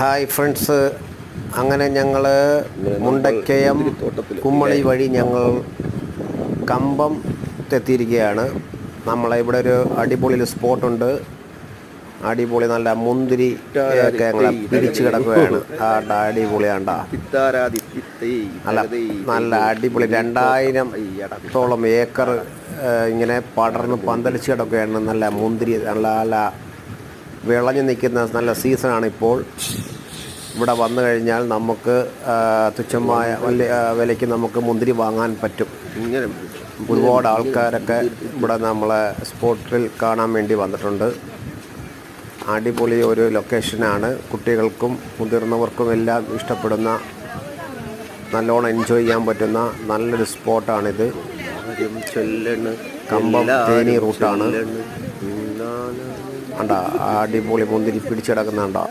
Hi friends, അങ്ങനെ ഞങ്ങൾ മുണ്ടക്കയം കുമ്മളി വഴി ഞങ്ങൾ കമ്പം എത്തിയിരിക്കുകയാണ്. നമ്മളെ ഇവിടെ ഒരു അടിപൊളി സ്പോട്ടുണ്ട്. അടിപൊളി നല്ല മുന്തിരി ഒക്കെ ഞങ്ങളെ പിടിച്ച് കിടക്കുകയാണ്. അടിപൊളിയാണ്ട, നല്ല അടിപൊളി 2000-ഓളം ഏക്കർ ഇങ്ങനെ പടർന്ന് പന്തലിച്ച് കിടക്കുകയാണ്. നല്ല മുന്തിരി നല്ല വിളഞ്ഞു നിൽക്കുന്ന നല്ല സീസണാണ് ഇപ്പോൾ. ഇവിടെ വന്നു കഴിഞ്ഞാൽ നമുക്ക് തുച്ഛമായ വിലയ്ക്ക് നമുക്ക് മുന്തിരി വാങ്ങാൻ പറ്റും. ഒരുപാട് ആൾക്കാരൊക്കെ ഇവിടെ നമ്മളെ സ്പോട്ടിൽ കാണാൻ വേണ്ടി വന്നിട്ടുണ്ട്. അടിപൊളി ഒരു ലൊക്കേഷനാണ്. കുട്ടികൾക്കും മുതിർന്നവർക്കും എല്ലാം ഇഷ്ടപ്പെടുന്ന, നല്ലോണം എൻജോയ് ചെയ്യാൻ പറ്റുന്ന നല്ലൊരു സ്പോട്ടാണിത്. കമ്പം തേനി റൂട്ടാണ്. അടിപൊളി മുന്തിരി പിടിച്ചിടക്കുന്നുണ്ടോ.